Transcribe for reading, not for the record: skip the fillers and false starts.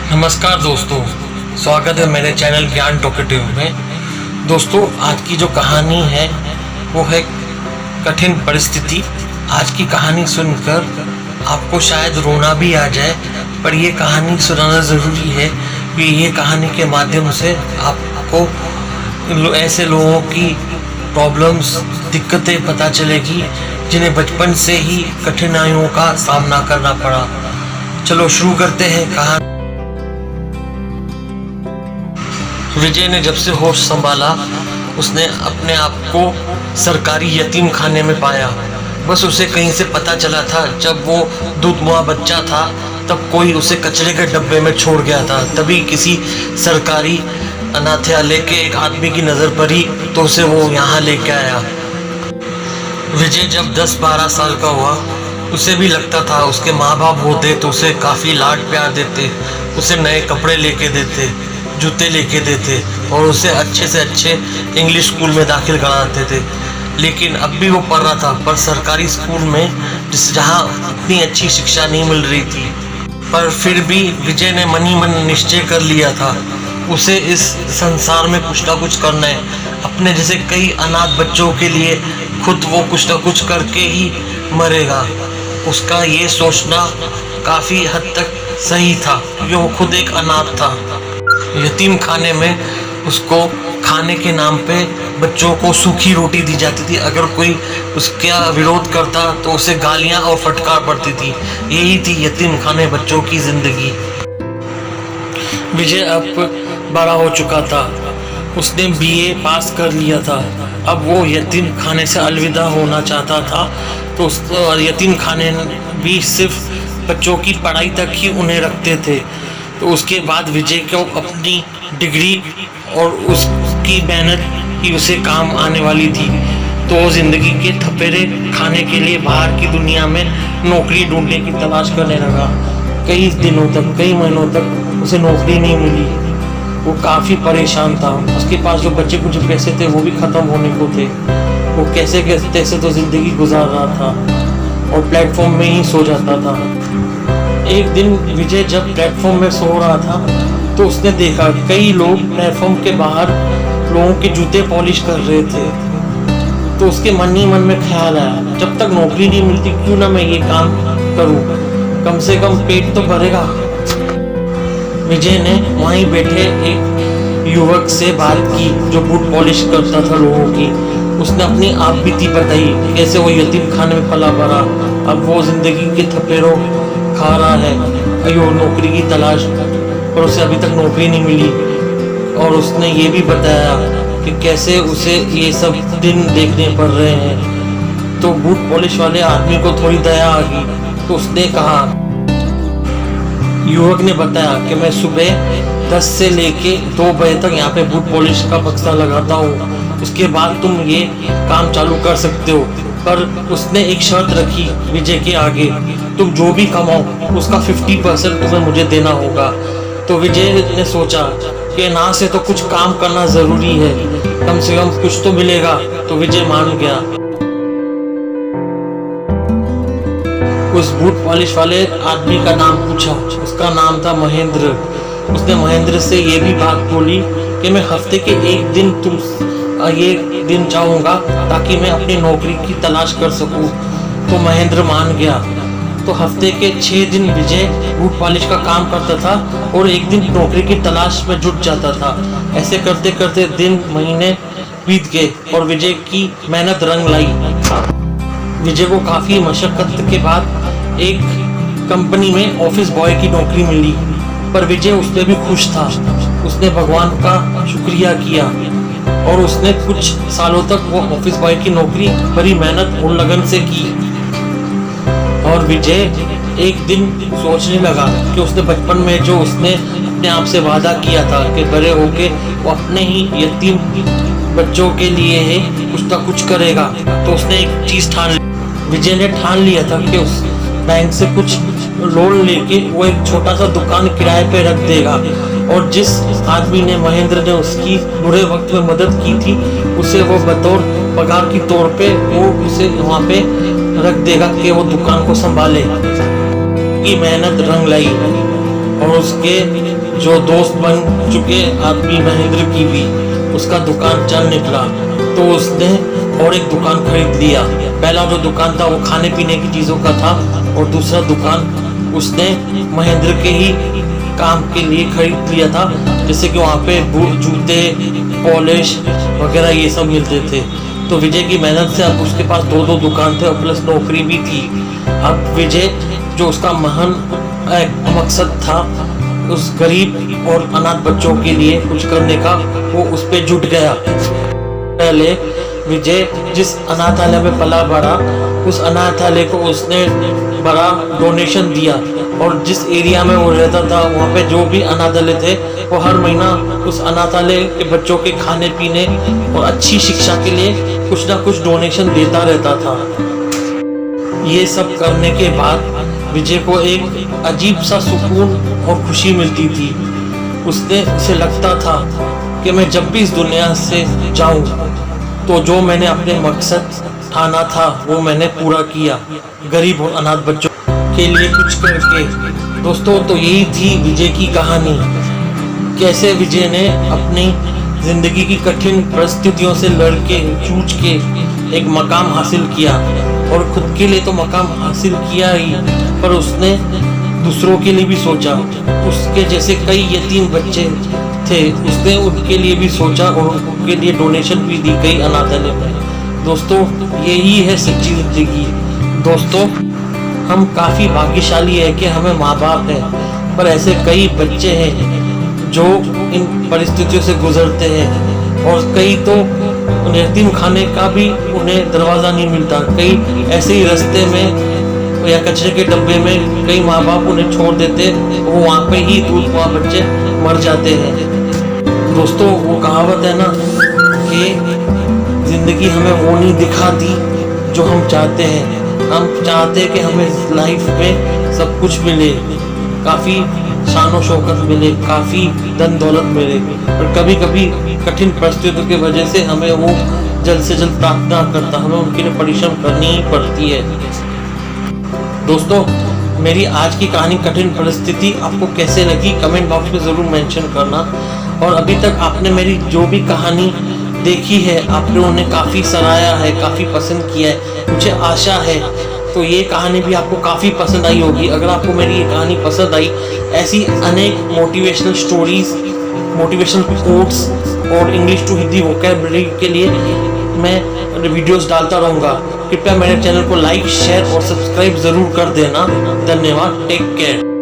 नमस्कार दोस्तों, स्वागत है मेरे चैनल ज्ञान टॉकेटिव में। दोस्तों, आज की जो कहानी है वो है कठिन परिस्थिति। आज की कहानी सुनकर आपको शायद रोना भी आ जाए, पर ये कहानी सुनाना ज़रूरी है कि ये कहानी के माध्यम से आपको ऐसे लोगों की प्रॉब्लम्स, दिक्कतें पता चलेगी जिन्हें बचपन से ही कठिनाइयों का सामना करना पड़ा। चलो शुरू करते हैं कहानी। विजय ने जब से होश संभाला उसने अपने आप को सरकारी यतीम खाने में पाया। बस उसे कहीं से पता चला था, जब वो दूधमुआ बच्चा था तब कोई उसे कचरे के डब्बे में छोड़ गया था। तभी किसी सरकारी अनाथालय के एक आदमी की नज़र पड़ी तो उसे वो यहाँ लेके आया। विजय जब 10-12 साल का हुआ उसे भी लगता था उसके माँ बाप होते तो उसे काफ़ी लाड प्यार देते, उसे नए कपड़े लेके देते, जूते लेके देते और उसे अच्छे से अच्छे इंग्लिश स्कूल में दाखिल कराते थे। लेकिन अब भी वो पढ़ रहा था, पर सरकारी स्कूल में जहाँ इतनी अच्छी शिक्षा नहीं मिल रही थी। पर फिर भी विजय ने मन ही मन निश्चय कर लिया था उसे इस संसार में कुछ ना कुछ करना है। अपने जैसे कई अनाथ बच्चों के लिए खुद वो कुछ ना कुछ करके ही मरेगा। उसका ये सोचना काफ़ी हद तक सही था क्योंकि वो खुद एक अनाथ था। यतीम खाने में उसको खाने के नाम पे बच्चों को सूखी रोटी दी जाती थी। अगर कोई उसका विरोध करता तो उसे गालियां और फटकार पड़ती थी। यही थी यतीम खाने बच्चों की जिंदगी। विजय अब बड़ा हो चुका था, उसने बीए पास कर लिया था। अब वो यतीम खाने से अलविदा होना चाहता था, तो यतीम खाने भी सिर्फ बच्चों की पढ़ाई तक ही उन्हें रखते थे। तो उसके बाद विजय को अपनी डिग्री और उसकी मेहनत ही उसे काम आने वाली थी। तो वो ज़िंदगी के थपेरे खाने के लिए बाहर की दुनिया में नौकरी ढूंढने की तलाश करने लगा। कई दिनों तक, कई महीनों तक उसे नौकरी नहीं मिली। वो काफ़ी परेशान था। उसके पास जो बचे कुछ पैसे थे वो भी ख़त्म होने को थे। वो कैसे कैसे तो ज़िंदगी गुजार रहा था और प्लेटफॉर्म में ही सो जाता था। एक दिन विजय जब प्लेटफॉर्म में सो रहा था तो उसने देखा कई लोग प्लेटफॉर्म के बाहर लोगों के जूते पॉलिश कर रहे थे। तो उसके मन ही मन में ख्याल आया, जब तक नौकरी नहीं मिलती क्यों ना मैं ये काम करूं, कम से कम पेट तो भरेगा। विजय ने वहीं बैठे एक युवक से बात की जो बूट पॉलिश करता था लोगों की। उसने अपनी आप बीती बताई, कैसे वो यतीम खाने में पला बड़ा, अब वो जिंदगी के थपेड़ों खा रहा है, अयो नौकरी की तलाश, पर उसे अभी तक नौकरी नहीं मिली। और उसने ये भी बताया कि कैसे उसे ये सब दिन देखने पड़ रहे हैं। तो बूट पॉलिश वाले आदमी को थोड़ी दया आ गई, तो उसने कहा, युवक ने बताया कि मैं सुबह 10 से लेके 2 बजे तक यहाँ पे बूट पॉलिश का बक्सा लगाता हूँ, उसके बाद तुम ये काम चालू कर सकते हो। पर उसने एक शर्त रखी विजय के आगे, तुम जो भी कमाओ उसका 50% तुम्हें मुझे देना होगा। तो विजय ने सोचा कि ना से तो कुछ काम करना ज़रूरी है, कम से कम कुछ तो मिलेगा। तो विजय मान गया। उस बूट पॉलिश वाले आदमी का नाम पूछा, उसका नाम था महेंद्र। उसने महेंद्र से ये भी बात बोली कि मैं हफ्ते के एक दिन ये दिन चाहूँगा ताकि मैं अपनी नौकरी की तलाश कर सकूँ। तो महेंद्र मान गया। तो हफ्ते के 6 दिन विजय बूट पॉलिश का काम करता था और एक दिन नौकरी की तलाश में जुट जाता था। ऐसे करते करते दिन महीने बीत गए और विजय की मेहनत रंग लाई। विजय को काफ़ी मशक्क़त के बाद एक कंपनी में ऑफिस बॉय की नौकरी मिली, पर विजय उसमें भी खुश था। उसने भगवान का शुक्रिया किया और उसने कुछ सालों तक वो ऑफिस बॉय की नौकरी बड़ी मेहनत और लगन से की। और विजय एक दिन सोचने लगा कि उसने बचपन में जो उसने अपने आप से वादा किया था कि बड़े होके वो अपने ही यतीम बच्चों के लिए है कुछ ना कुछ करेगा। तो उसने एक चीज़ विजय ने ठान लिया था कि उस बैंक से कुछ लोन लेके वो एक छोटा सा दुकान किराए पे रख देगा और जिस आदमी ने महेंद्र ने उसकी बुरे वक्त में मदद की थी उसे वो बतौर पगार की तौर पे वो उसे वहाँ पे रख देगा कि वो दुकान को संभाले। की मेहनत रंग लाई। और उसके जो दोस्त बन चुके आदमी महेंद्र की भी उसका दुकान चल निकला, तो उसने और एक दुकान खरीद लिया। पहला जो दुकान था वो खाने पीने की चीज़ों का था, और दूसरा दुकान उसने महेंद्र के ही काम के लिए खरीद लिया था, जैसे कि वहाँ पे जूते, पॉलिश वगैरह ये सब मिलते थे। तो विजय की मेहनत से अब उसके पास 2-2 दुकान थे और प्लस नौकरी भी थी। अब विजय जो उसका महान मकसद था उस गरीब और अनाथ बच्चों के लिए कुछ करने का, वो उस पर जुट गया। पहले विजय जिस अनाथालय में पला बड़ा, उस अनाथालय को उसने बड़ा डोनेशन दिया, और जिस एरिया में वो रहता था वहाँ पे जो भी अनाथालय थे वो हर महीना उस अनाथालय के बच्चों के खाने पीने और अच्छी शिक्षा के लिए कुछ ना कुछ डोनेशन देता रहता था। ये सब करने के बाद विजय को एक अजीब सा सुकून और खुशी मिलती थी। उसे लगता था कि मैं जब भी इस दुनिया से जाऊं तो जो मैंने अपने मकसद ठाना था वो मैंने पूरा किया, गरीब और अनाथ बच्चों के लिए कुछ करके। दोस्तों, तो यही थी विजय की कहानी, कैसे विजय ने अपनी जिंदगी की कठिन परिस्थितियों से लड़के जूझ के एक मकाम हासिल किया, और खुद के लिए तो मकाम हासिल किया ही, पर उसने दूसरों के लिए भी सोचा। उसके जैसे कई यतीम बच्चे थे, उसने उनके लिए भी सोचा और उनके लिए डोनेशन भी दी कई अनाथालय में। दोस्तों, यही है सच्ची जिंदगी। दोस्तों, हम काफ़ी भाग्यशाली है कि हमें माँ बाप है, पर ऐसे कई बच्चे हैं जो इन परिस्थितियों से गुजरते हैं, और कई तो यतीम खाने का भी उन्हें दरवाज़ा नहीं मिलता। कई ऐसे ही रास्ते में या कचरे के डब्बे में कई माँ बाप उन्हें छोड़ देते, वो वहाँ पे ही दूध कुआं बच्चे मर जाते हैं। दोस्तों, वो कहावत है ना कि ज़िंदगी हमें वो नहीं दिखाती जो हम चाहते हैं। हम चाहते हैं कि हमें लाइफ में सब कुछ मिले, काफ़ी शान शौकत मिले, काफ़ी धन दौलत मिले, और कभी कभी कठिन परिस्थितियों की वजह से हमें वो जल्द से जल्द प्राप्त ना करता, हमें उनके लिए परिश्रम करनी ही पड़ती है। दोस्तों, मेरी आज की कहानी कठिन परिस्थिति आपको कैसे लगी कमेंट बॉक्स में ज़रूर मेंशन करना। और अभी तक आपने मेरी जो भी कहानी देखी है आपने उन्हें काफ़ी सराहा है, काफ़ी पसंद किया है, मुझे आशा है तो ये कहानी भी आपको काफ़ी पसंद आई होगी। अगर आपको मेरी ये कहानी पसंद आई, ऐसी अनेक मोटिवेशनल स्टोरीज, मोटिवेशनल कोट्स और इंग्लिश टू हिंदी वोकैबुलरी के लिए मैं वीडियोस डालता रहूँगा। कृपया मेरे चैनल को लाइक, शेयर और सब्सक्राइब ज़रूर कर देना। धन्यवाद। Take care.